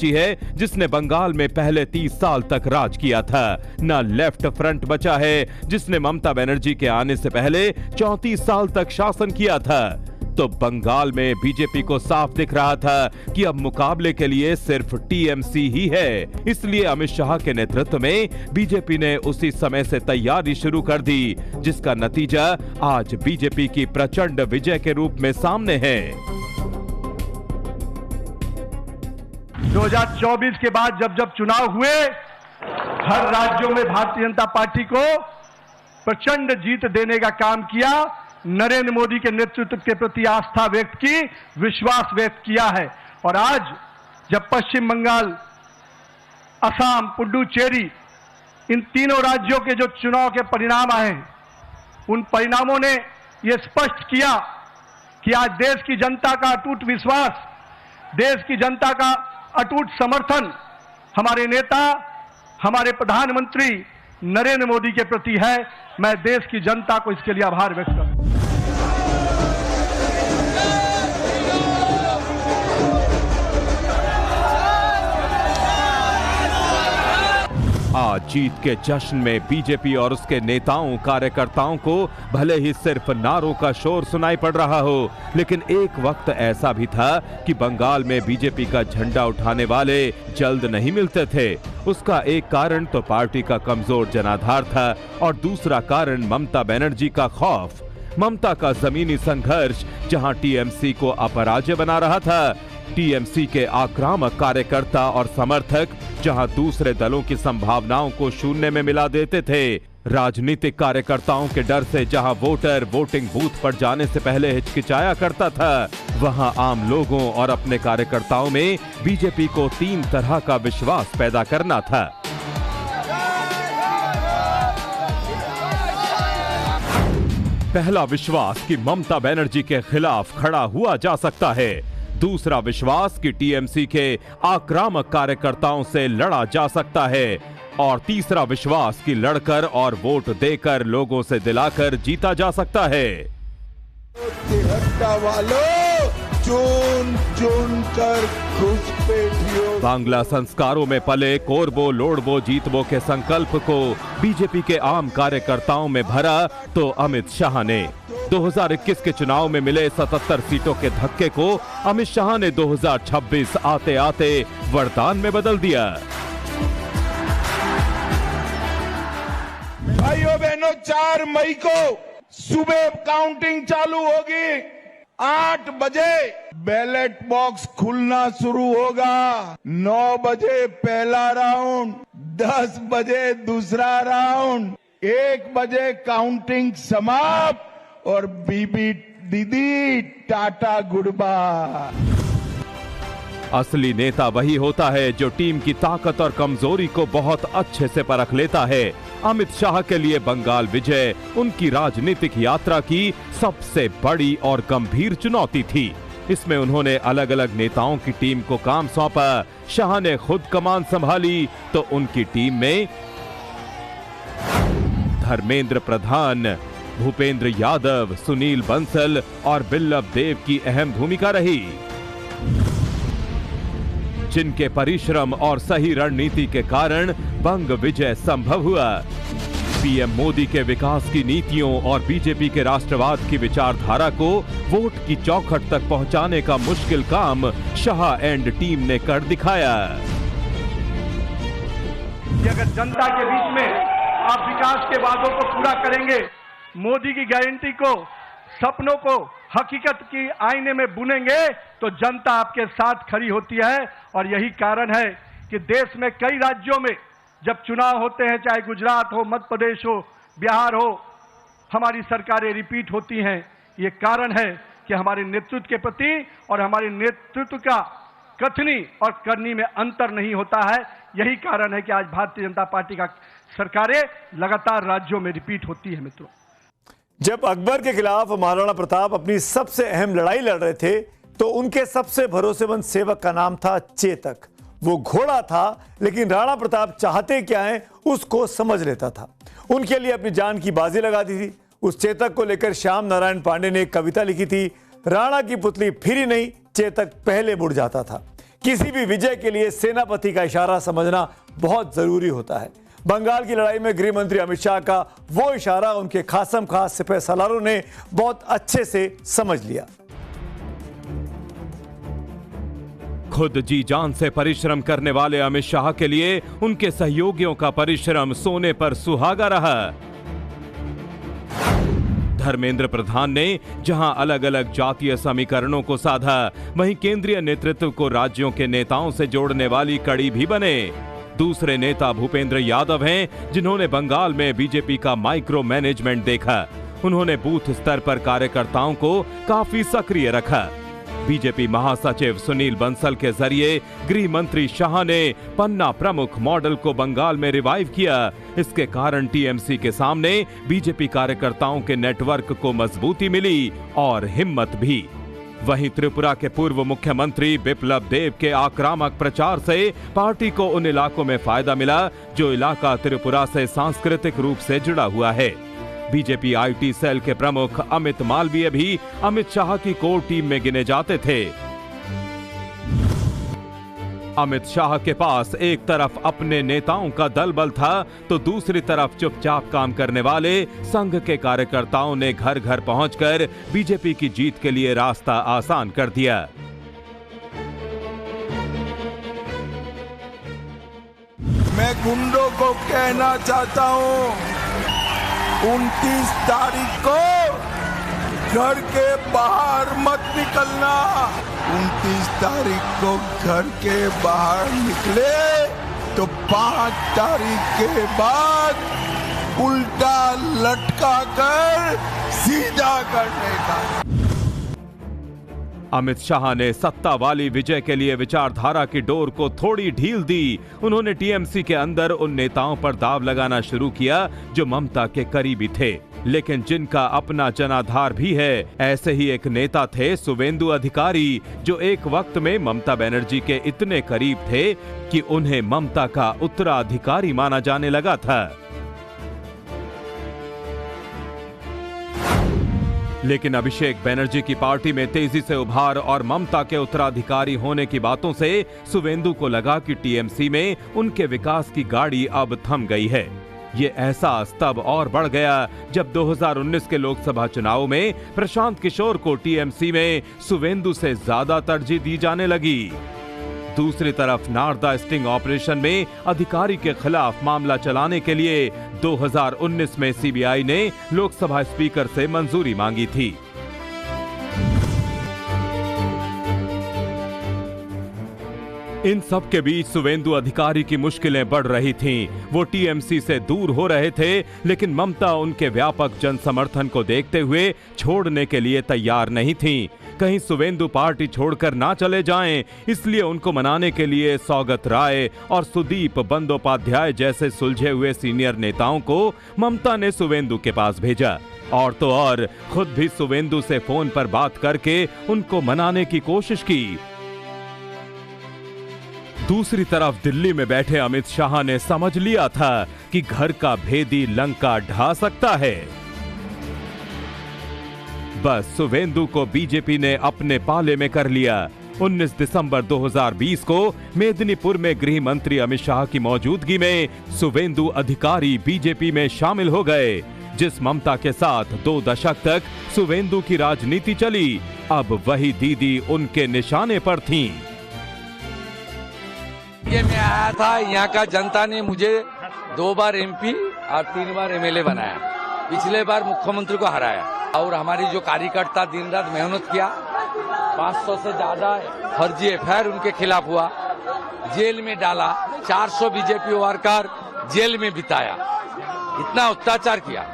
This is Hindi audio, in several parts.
है जिसने बंगाल में पहले 30 साल तक राज किया था। न लेफ्ट फ्रंट बचा है जिसने ममता बनर्जी के आने से पहले 34 साल तक शासन किया था। तो बंगाल में बीजेपी को साफ दिख रहा था कि अब मुकाबले के लिए सिर्फ टीएमसी ही है। इसलिए अमित शाह के नेतृत्व में बीजेपी ने उसी समय से तैयारी शुरू कर दी, जिसका नतीजा आज बीजेपी की प्रचंड विजय के रूप में सामने है। 2024 के बाद जब जब चुनाव हुए, हर राज्यों में भारतीय जनता पार्टी को प्रचंड जीत देने का काम किया, नरेंद्र मोदी के नेतृत्व के प्रति आस्था व्यक्त की, विश्वास व्यक्त किया है। और आज जब पश्चिम बंगाल, असम, पुडुचेरी, इन तीनों राज्यों के जो चुनाव के परिणाम आए, उन परिणामों ने यह स्पष्ट किया कि आज देश की जनता का अटूट विश्वास, देश की जनता का अटूट समर्थन हमारे नेता, हमारे प्रधानमंत्री नरेंद्र मोदी के प्रति है। मैं देश की जनता को इसके लिए आभार व्यक्त करता हूं। आज जीत के जश्न में बीजेपी और उसके नेताओं कार्यकर्ताओं को भले ही सिर्फ नारों का शोर सुनाई पड़ रहा हो, लेकिन एक वक्त ऐसा भी था कि बंगाल में बीजेपी का झंडा उठाने वाले जल्द नहीं मिलते थे। उसका एक कारण तो पार्टी का कमजोर जनाधार था और दूसरा कारण ममता बनर्जी का खौफ। ममता का जमीनी संघर्ष जहां टीएमसी को अपराजय बना रहा था, टीएमसी के आक्रामक कार्यकर्ता और समर्थक जहां दूसरे दलों की संभावनाओं को शून्य में मिला देते थे, राजनीतिक कार्यकर्ताओं के डर से जहां वोटर वोटिंग बूथ पर जाने से पहले हिचकिचाया करता था, वहां आम लोगों और अपने कार्यकर्ताओं में बीजेपी को 3 तरह का विश्वास पैदा करना था। पहला विश्वास कि ममता बनर्जी के खिलाफ खड़ा हुआ जा सकता है। दूसरा विश्वास कि टीएमसी के आक्रामक कार्यकर्ताओं से लड़ा जा सकता है। और तीसरा विश्वास कि लड़कर और वोट देकर लोगों से दिलाकर जीता जा सकता है। चुन चुन कर घुसपैठियों। बांग्ला संस्कारों में पले कोरबो लोड़बो जीतबो के संकल्प को बीजेपी के आम कार्यकर्ताओं में भरा तो अमित शाह ने 2021 के चुनाव में मिले 77 सीटों के धक्के को अमित शाह ने 2026 आते आते वरदान में बदल दिया। भाइयों बहनों, 4 मई को सुबह काउंटिंग चालू होगी। 8 बजे बैलेट बॉक्स खुलना शुरू होगा। 9 बजे पहला राउंड, 10 बजे दूसरा राउंड, 1 बजे काउंटिंग समाप्त और बीबी दीदी टाटा गुड बाय। असली नेता वही होता है जो टीम की ताकत और कमजोरी को बहुत अच्छे से परख लेता है। अमित शाह के लिए बंगाल विजय उनकी राजनीतिक यात्रा की सबसे बड़ी और गंभीर चुनौती थी। इसमें उन्होंने अलग अलग नेताओं की टीम को काम सौंपा। शाह ने खुद कमान संभाली तो उनकी टीम में धर्मेंद्र प्रधान, भूपेंद्र यादव, सुनील बंसल और बिल्लभ देव की अहम भूमिका रही, जिनके परिश्रम और सही रणनीति के कारण बंग विजय संभव हुआ। पीएम मोदी के विकास की नीतियों और बीजेपी के राष्ट्रवाद की विचारधारा को वोट की चौखट तक पहुंचाने का मुश्किल काम शाह एंड टीम ने कर दिखाया। अगर जनता के बीच में आप विकास के वादों को पूरा करेंगे, मोदी की गारंटी को, सपनों को हकीकत की आईने में बुनेंगे, तो जनता आपके साथ खड़ी होती है। और यही कारण है कि देश में कई राज्यों में जब चुनाव होते हैं, चाहे गुजरात हो, मध्य प्रदेश हो, बिहार हो, हमारी सरकारें रिपीट होती हैं। ये कारण है कि हमारे नेतृत्व के प्रति और हमारे नेतृत्व का कथनी और करनी में अंतर नहीं होता है। यही कारण है कि आज भारतीय जनता पार्टी का सरकारें लगातार राज्यों में रिपीट होती है। मित्रों, जब अकबर के खिलाफ महाराणा प्रताप अपनी सबसे अहम लड़ाई लड़ रहे थे तो उनके सबसे भरोसेमंद सेवक का नाम था चेतक। वो घोड़ा था, लेकिन राणा प्रताप चाहते क्या है उसको समझ लेता था। उनके लिए अपनी जान की बाजी लगा दी थी। उस चेतक को लेकर श्याम नारायण पांडे ने एक कविता लिखी थी, राणा की पुतली फिरी नहीं, चेतक पहले मुड़ जाता था। किसी भी विजय के लिए सेनापति का इशारा समझना बहुत जरूरी होता है। बंगाल की लड़ाई में गृह मंत्री अमित शाह का वो इशारा उनके खासम खास सिपह सलारों ने बहुत अच्छे से समझ लिया। खुद जी जान से परिश्रम करने वाले अमित शाह के लिए उनके सहयोगियों का परिश्रम सोने पर सुहागा रहा। धर्मेंद्र प्रधान ने जहां अलग अलग जातीय समीकरणों को साधा, वहीं केंद्रीय नेतृत्व को राज्यों के नेताओं से जोड़ने वाली कड़ी भी बने। दूसरे नेता भूपेंद्र यादव हैं, जिन्होंने बंगाल में बीजेपी का माइक्रो मैनेजमेंट देखा। उन्होंने बूथ स्तर पर कार्यकर्ताओं को काफी सक्रिय रखा। बीजेपी महासचिव सुनील बंसल के जरिए गृह मंत्री शाह ने पन्ना प्रमुख मॉडल को बंगाल में रिवाइव किया। इसके कारण टीएमसी के सामने बीजेपी कार्यकर्ताओं के नेटवर्क को मजबूती मिली और हिम्मत भी। वहीं त्रिपुरा के पूर्व मुख्यमंत्री बिप्लब देब के आक्रामक प्रचार से पार्टी को उन इलाकों में फायदा मिला जो इलाका त्रिपुरा से सांस्कृतिक रूप से जुड़ा हुआ है। बीजेपी आईटी सेल के प्रमुख अमित मालवीय भी अमित शाह की कोर टीम में गिने जाते थे। अमित शाह के पास एक तरफ अपने नेताओं का दल बल था, तो दूसरी तरफ चुपचाप काम करने वाले संघ के कार्यकर्ताओं ने घर घर पहुंचकर बीजेपी की जीत के लिए रास्ता आसान कर दिया। मैं गुंडों को कहना चाहता हूं, 29 तारीख को घर के बाहर मत निकलना। 29 तारीख को घर के बाहर निकले तो 5 तारीख के बाद उल्टा लटका कर सीधा करने का। अमित शाह ने सत्ता वाली विजय के लिए विचारधारा की डोर को थोड़ी ढील दी। उन्होंने टीएमसी के अंदर उन नेताओं पर दाव लगाना शुरू किया जो ममता के करीबी थे, लेकिन जिनका अपना जनाधार भी है। ऐसे ही एक नेता थे सुवेंदु अधिकारी, जो एक वक्त में ममता बनर्जी के इतने करीब थे कि उन्हें ममता का उत्तराधिकारी माना जाने लगा था। लेकिन अभिषेक बनर्जी की पार्टी में तेजी से उभार और ममता के उत्तराधिकारी होने की बातों से सुवेंदु को लगा कि टीएमसी में उनके विकास की गाड़ी अब थम गई है। ये एहसास तब और बढ़ गया जब 2019 के लोकसभा चुनाव में प्रशांत किशोर को टीएमसी में सुवेंदु से ज्यादा तरजीह दी जाने लगी। दूसरी तरफ नारदा स्टिंग ऑपरेशन में अधिकारी के खिलाफ मामला चलाने के लिए 2019 में सीबीआई ने लोकसभा स्पीकर से मंजूरी मांगी थी। इन सब के बीच सुवेंदु अधिकारी की मुश्किलें बढ़ रही थीं। वो टीएमसी से दूर हो रहे थे, लेकिन ममता उनके व्यापक जन समर्थन को देखते हुए छोड़ने के लिए तैयार नहीं थीं। कहीं सुवेंदु पार्टी छोड़कर ना चले जाएं, इसलिए उनको मनाने के लिए सौगत राय और सुदीप बंदोपाध्याय जैसे सुलझे हुए सीनियर नेताओं को ममता ने सुवेंदु के पास भेजा। और तो और खुद भी सुवेंदु से फोन पर बात करके उनको मनाने की कोशिश की। दूसरी तरफ दिल्ली में बैठे अमित शाह ने समझ लिया था कि घर का भेदी लंका ढा सकता है। बस सुवेंदु को बीजेपी ने अपने पाले में कर लिया। 19 दिसंबर 2020 को मेदिनीपुर में गृह मंत्री अमित शाह की मौजूदगी में सुवेंदु अधिकारी बीजेपी में शामिल हो गए। जिस ममता के साथ 2 दशक तक सुवेंदु की राजनीति चली, अब वही दीदी उनके निशाने पर थीं। ये मैं आया था, यहाँ का जनता ने मुझे 2 बार एमपी और 3 बार एमएलए बनाया। पिछले बार मुख्यमंत्री को हराया और हमारी जो कार्यकर्ता दिन रात मेहनत किया, 500 से ज्यादा फर्जी एफआईआर उनके खिलाफ हुआ, जेल में डाला, 400 बीजेपी वर्कर जेल में बिताया, इतना अत्याचार किया।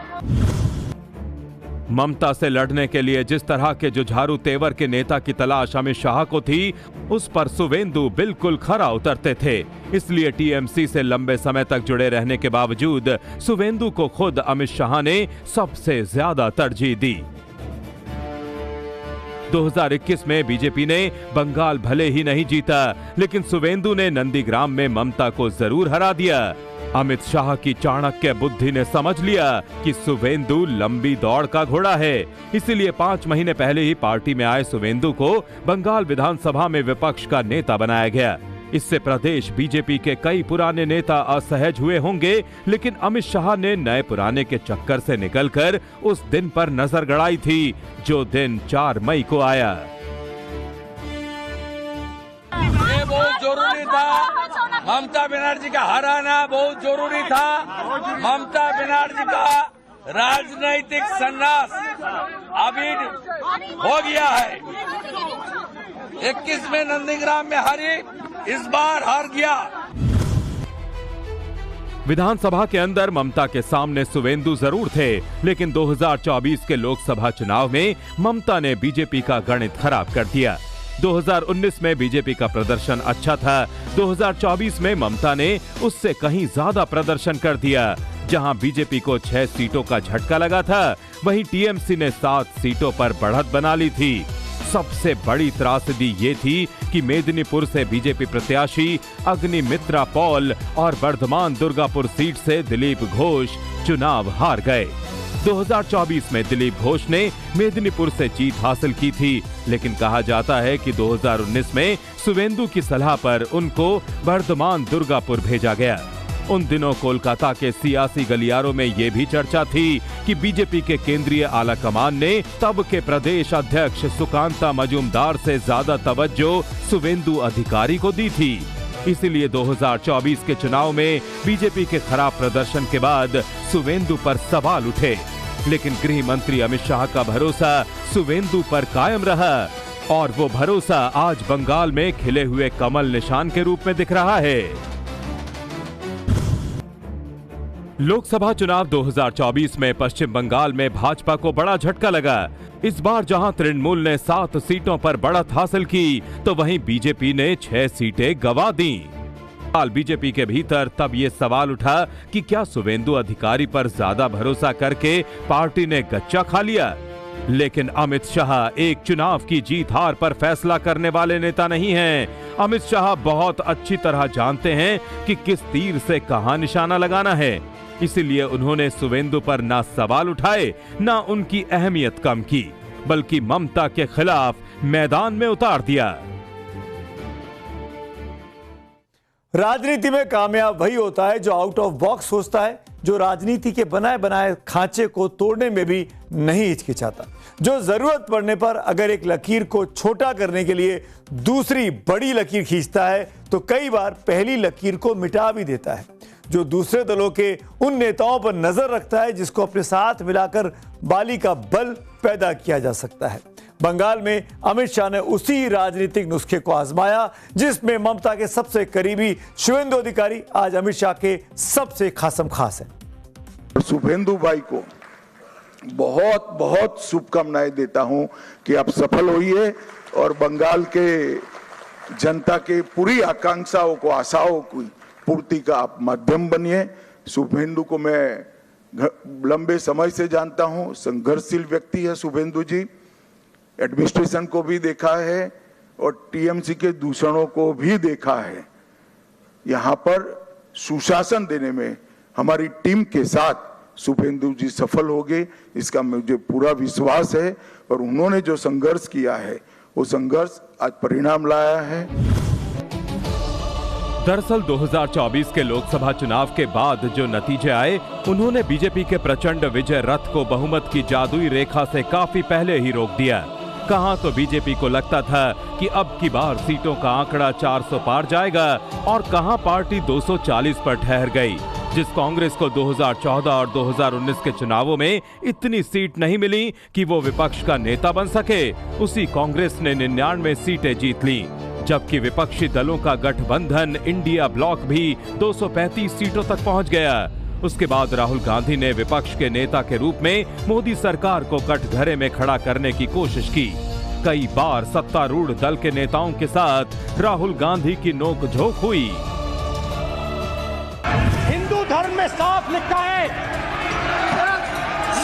ममता से लड़ने के लिए जिस तरह के जुझारू तेवर के नेता की तलाश अमित शाह को थी, उस पर सुवेंदु बिल्कुल खरा उतरते थे। इसलिए टीएमसी से लंबे समय तक जुड़े रहने के बावजूद सुवेंदु को खुद अमित शाह ने सबसे ज्यादा तरजीह दी। 2021 में बीजेपी ने बंगाल भले ही नहीं जीता, लेकिन सुवेंदु ने नंदीग्राम में ममता को जरूर हरा दिया। अमित शाह की चाणक्य बुद्धि ने समझ लिया कि सुवेंदु लंबी दौड़ का घोड़ा है, इसीलिए 5 महीने पहले ही पार्टी में आए सुवेंदु को बंगाल विधानसभा में विपक्ष का नेता बनाया गया। इससे प्रदेश बीजेपी के कई पुराने नेता असहज हुए होंगे, लेकिन अमित शाह ने नए पुराने के चक्कर से निकलकर उस दिन पर नजर गड़ाई थी जो दिन 4 मई को आया। ये बहुत जरूरी था, ममता बनर्जी का हराना बहुत जरूरी था। ममता बनर्जी का राजनीतिक संन्यास अभी हो गया है। 21 में नंदीग्राम में हारी, इस बार हार गया। विधानसभा के अंदर ममता के सामने सुवेंदु जरूर थे, लेकिन 2024 के लोकसभा चुनाव में ममता ने बीजेपी का गणित खराब कर दिया। 2019 में बीजेपी का प्रदर्शन अच्छा था, 2024 में ममता ने उससे कहीं ज्यादा प्रदर्शन कर दिया। जहां बीजेपी को 6 सीटों का झटका लगा था, वहीं टीएमसी ने 7 सीटों पर बढ़त बना ली थी। सबसे बड़ी त्रासदी ये थी कि मेदिनीपुर से बीजेपी प्रत्याशी अग्निमित्रा पॉल और वर्धमान दुर्गापुर सीट से दिलीप घोष चुनाव हार गए। 2024 में दिलीप घोष ने मेदिनीपुर से जीत हासिल की थी, लेकिन कहा जाता है कि 2019 में सुवेंदु की सलाह पर उनको वर्धमान दुर्गापुर भेजा गया। उन दिनों कोलकाता के सियासी गलियारों में यह भी चर्चा थी कि बीजेपी के केंद्रीय आला कमान ने तब के प्रदेश अध्यक्ष सुकांता मजूमदार से ज्यादा तवज्जो सुवेंदु अधिकारी को दी थी। इसीलिए 2024 के चुनाव में बीजेपी के खराब प्रदर्शन के बाद सुवेंदु पर सवाल उठे, लेकिन गृह मंत्री अमित शाह का भरोसा सुवेंदु पर कायम रहा और वो भरोसा आज बंगाल में खिले हुए कमल निशान के रूप में दिख रहा है। लोकसभा चुनाव 2024 में पश्चिम बंगाल में भाजपा को बड़ा झटका लगा। इस बार जहां तृणमूल ने 7 सीटों पर बढ़त हासिल की, तो वहीं बीजेपी ने 6 सीटें गंवा दी। बीजेपी के भीतर तब ये सवाल उठा कि क्या सुवेंदु अधिकारी पर ज्यादा भरोसा करके पार्टी ने गच्चा खा लिया। लेकिन अमित शाह एक चुनाव की जीत हार पर फैसला करने वाले नेता नहीं हैं। अमित शाह बहुत अच्छी तरह जानते हैं कि किस तीर से कहां निशाना लगाना है, इसीलिए उन्होंने सुवेंदु पर ना सवाल उठाए, ना उनकी अहमियत कम की, बल्कि ममता के खिलाफ मैदान में उतार दिया। राजनीति में कामयाब वही होता है जो आउट ऑफ बॉक्स सोचता है, जो राजनीति के बनाए बनाए खांचे को तोड़ने में भी नहीं हिचकिचाता, जो जरूरत पड़ने पर अगर एक लकीर को छोटा करने के लिए दूसरी बड़ी लकीर खींचता है तो कई बार पहली लकीर को मिटा भी देता है, जो दूसरे दलों के उन नेताओं पर नजर रखता है जिसको अपने साथ मिलाकर बाली का बल पैदा किया जा सकता है। बंगाल में अमित शाह ने उसी राजनीतिक नुस्खे को आजमाया जिसमें ममता के सबसे करीबी शुभेंदु अधिकारी आज अमित शाह के सबसे खासम खास हैं। शुभेंदु भाई को बहुत बहुत शुभकामनाएं देता हूं कि आप सफल होइए और बंगाल के जनता के पूरी आकांक्षाओं को, आशाओं की पूर्ति का आप माध्यम बनिए। शुभेंदु को मैं लंबे समय से जानता हूं, संघर्षशील व्यक्ति है शुभेंदु जी। एडमिनिस्ट्रेशन को भी देखा है और टीएमसी के दूषणों को भी देखा है। यहां पर सुशासन देने में हमारी टीम के साथ शुभेंदु जी सफल होंगे, इसका मुझे पूरा विश्वास है। और उन्होंने जो संघर्ष किया है वो संघर्ष आज परिणाम लाया है। दरअसल 2024 के लोकसभा चुनाव के बाद जो नतीजे आए, उन्होंने बीजेपी के प्रचंड विजय रथ को बहुमत की जादुई रेखा से काफी पहले ही रोक दिया। कहां तो बीजेपी को लगता था कि अब की बार सीटों का आंकड़ा 400 पार जाएगा और कहां पार्टी 240 पर ठहर गई। जिस कांग्रेस को 2014 और 2019 के चुनावों में इतनी सीट नहीं मिली कि वो विपक्ष का नेता बन सके, उसी कांग्रेस ने 99 सीटें जीत ली, जबकि विपक्षी दलों का गठबंधन इंडिया ब्लॉक भी 235 सीटों तक पहुंच गया। उसके बाद राहुल गांधी ने विपक्ष के नेता के रूप में मोदी सरकार को कटघरे में खड़ा करने की कोशिश की। कई बार सत्तारूढ़ दल के नेताओं के साथ राहुल गांधी की नोकझोंक हुई। हिंदू धर्म में साफ लिखा है,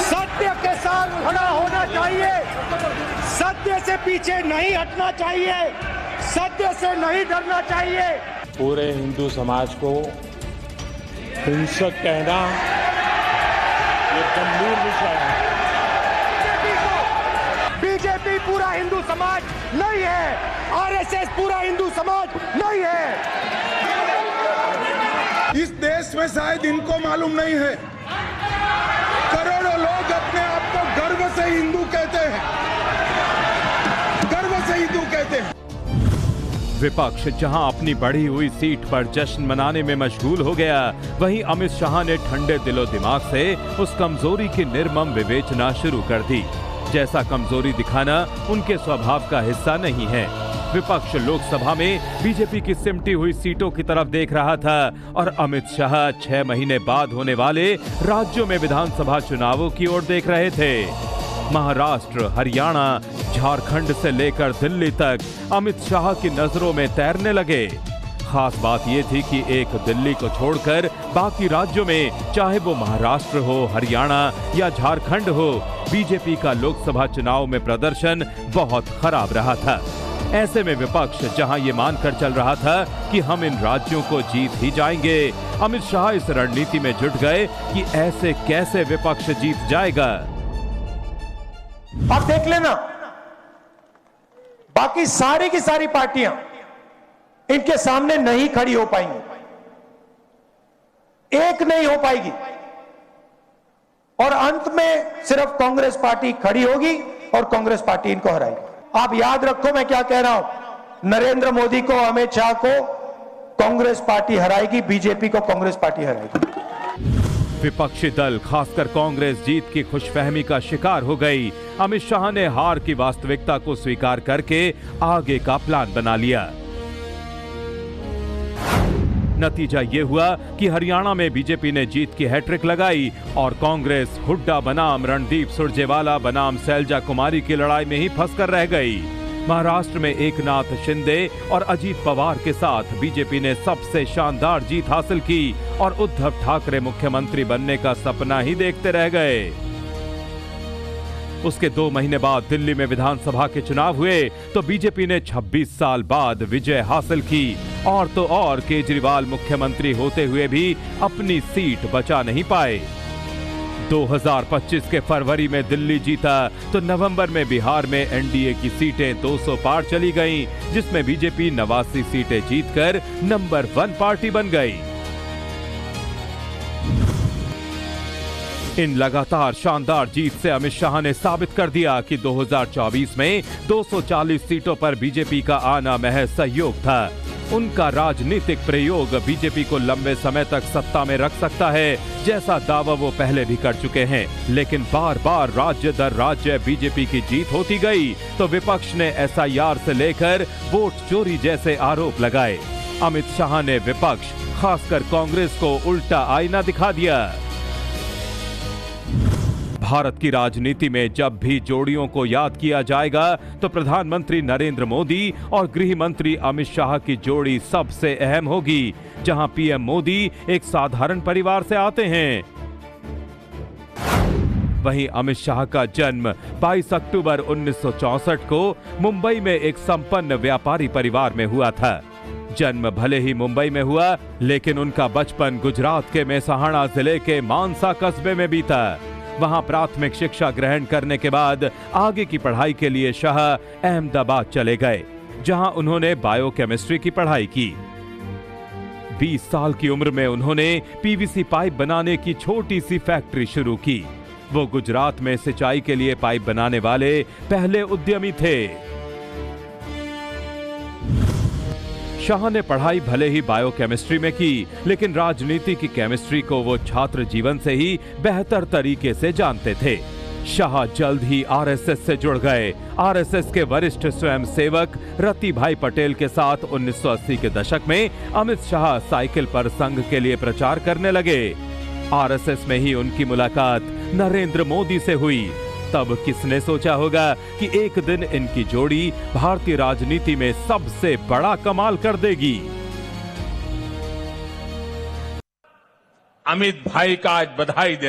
सत्य के साथ खड़ा होना चाहिए, सत्य से पीछे नहीं हटना चाहिए, सत्य से नहीं डरना चाहिए। पूरे हिंदू समाज को हिंसक कहना ये गंभीर विषय है। बीजेपी पूरा हिंदू समाज नहीं है, आरएसएस पूरा हिंदू समाज नहीं है। इस देश में शायद इनको मालूम नहीं है, करोड़ों लोग अपने आप को गर्व से हिंदू कहते हैं, गर्व से हिंदू कहते हैं। विपक्ष जहां अपनी बढ़ी हुई सीट पर जश्न मनाने में मशगूल हो गया, वहीं अमित शाह ने ठंडे दिलो दिमाग से उस कमजोरी की निर्मम विवेचना शुरू कर दी। जैसा कमजोरी दिखाना उनके स्वभाव का हिस्सा नहीं है। विपक्ष लोकसभा में बीजेपी की सिमटी हुई सीटों की तरफ देख रहा था और अमित शाह 6 महीने बाद होने वाले राज्यों में विधानसभा चुनावों की ओर देख रहे थे। महाराष्ट्र, हरियाणा, झारखंड से लेकर दिल्ली तक अमित शाह की नजरों में तैरने लगे। खास बात यह थी कि एक दिल्ली को छोड़कर बाकी राज्यों में, चाहे वो महाराष्ट्र हो, हरियाणा या झारखंड हो, बीजेपी का लोकसभा चुनाव में प्रदर्शन बहुत खराब रहा था। ऐसे में विपक्ष जहां ये मानकर चल रहा था कि हम इन राज्यों को जीत ही जाएंगे, अमित शाह इस रणनीति में जुट गए कि ऐसे कैसे विपक्ष जीत जाएगा। आप देख लेना, बाकी सारी की सारी पार्टियां इनके सामने नहीं खड़ी हो पाएंगी, एक नहीं हो पाएगी और अंत में सिर्फ कांग्रेस पार्टी खड़ी होगी और कांग्रेस पार्टी इनको हराएगी। आप याद रखो मैं क्या कह रहा हूं, नरेंद्र मोदी को, अमित शाह को कांग्रेस पार्टी हराएगी, बीजेपी को कांग्रेस पार्टी हराएगी। विपक्षी दल, खासकर कांग्रेस, जीत की खुशफहमी का शिकार हो गई। अमित शाह ने हार की वास्तविकता को स्वीकार करके आगे का प्लान बना लिया। नतीजा ये हुआ कि हरियाणा में बीजेपी ने जीत की हैट्रिक लगाई और कांग्रेस हुड्डा बनाम रणदीप सुरजेवाला बनाम शैलजा कुमारी की लड़ाई में ही फंसकर रह गई। महाराष्ट्र में एकनाथ शिंदे और अजीत पवार के साथ बीजेपी ने सबसे शानदार जीत हासिल की और उद्धव ठाकरे मुख्यमंत्री बनने का सपना ही देखते रह गए। उसके 2 महीने बाद दिल्ली में विधानसभा के चुनाव हुए तो बीजेपी ने 26 साल बाद विजय हासिल की और तो और केजरीवाल मुख्यमंत्री होते हुए भी अपनी सीट बचा नहीं पाए। 2025 के फरवरी में दिल्ली जीता तो नवंबर में बिहार में एनडीए की सीटें 200 पार चली गईं, जिसमें बीजेपी 89 सीटें जीतकर नंबर 1 पार्टी बन गई। इन लगातार शानदार जीत से अमित शाह ने साबित कर दिया कि 2024 में 240 सीटों पर बीजेपी का आना महज सहयोग था। उनका राजनीतिक प्रयोग बीजेपी को लंबे समय तक सत्ता में रख सकता है, जैसा दावा वो पहले भी कर चुके हैं। लेकिन बार बार राज्य दर राज्य बीजेपी की जीत होती गई तो विपक्ष ने एसआईआर से लेकर वोट चोरी जैसे आरोप लगाए। अमित शाह ने विपक्ष, खासकर कांग्रेस को उल्टा आईना दिखा दिया। भारत की राजनीति में जब भी जोड़ियों को याद किया जाएगा तो प्रधानमंत्री नरेंद्र मोदी और गृह मंत्री अमित शाह की जोड़ी सबसे अहम होगी, जहां पीएम मोदी एक साधारण परिवार से आते हैं। वहीं अमित शाह का जन्म 22 अक्टूबर 1964 को मुंबई में एक संपन्न व्यापारी परिवार में हुआ था। जन्म भले ही मुंबई में हुआ, लेकिन उनका बचपन गुजरात के मेसाहाणा जिले के मानसा कस्बे में बीता। वहां प्राथमिक शिक्षा ग्रहण करने के बाद आगे की पढ़ाई के लिए शाह अहमदाबाद चले गए, जहां उन्होंने बायोकेमिस्ट्री की पढ़ाई की। 20 साल की उम्र में उन्होंने पीवीसी पाइप बनाने की छोटी सी फैक्ट्री शुरू की। वो गुजरात में सिंचाई के लिए पाइप बनाने वाले पहले उद्यमी थे। शाह ने पढ़ाई भले ही बायोकेमिस्ट्री में की, लेकिन राजनीति की केमिस्ट्री को वो छात्र जीवन से ही बेहतर तरीके से जानते थे। शाह जल्द ही आरएसएस से जुड़ गए। आरएसएस के वरिष्ठ स्वयंसेवक रति भाई पटेल के साथ 1980 के दशक में अमित शाह साइकिल पर संघ के लिए प्रचार करने लगे। आरएसएस में ही उनकी मुलाकात नरेंद्र मोदी से हुई। तब किसने सोचा होगा कि एक दिन इनकी जोड़ी भारतीय राजनीति में सबसे बड़ा कमाल कर देगी। अमित भाई का आज बधाई दे